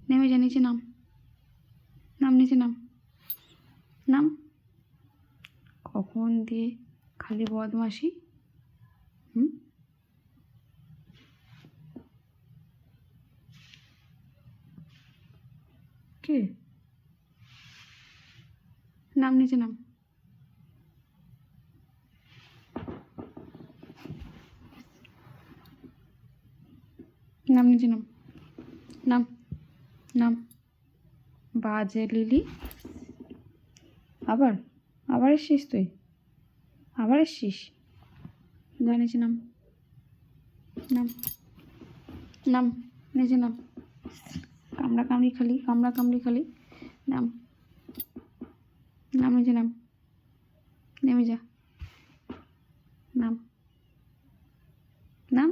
নেমে যা, নিচে নাম, নাম নিচে নাম, নাম। কখন দিয়ে খালি বদমাশি। কে? নাম নিচে নাম, নাম নিচে নাম, নাম, নাম। বাজে লিলি। আবার আবার এসছিস তুই? আবার এসছিস? যা নিচে নাম, নাম, নাম নিচে নাম। কামড়া কামড়ি খালি, কামড়া কামড়ি খালি। নাম, নাম নিচে নাম, নেমে যা, নাম, নাম।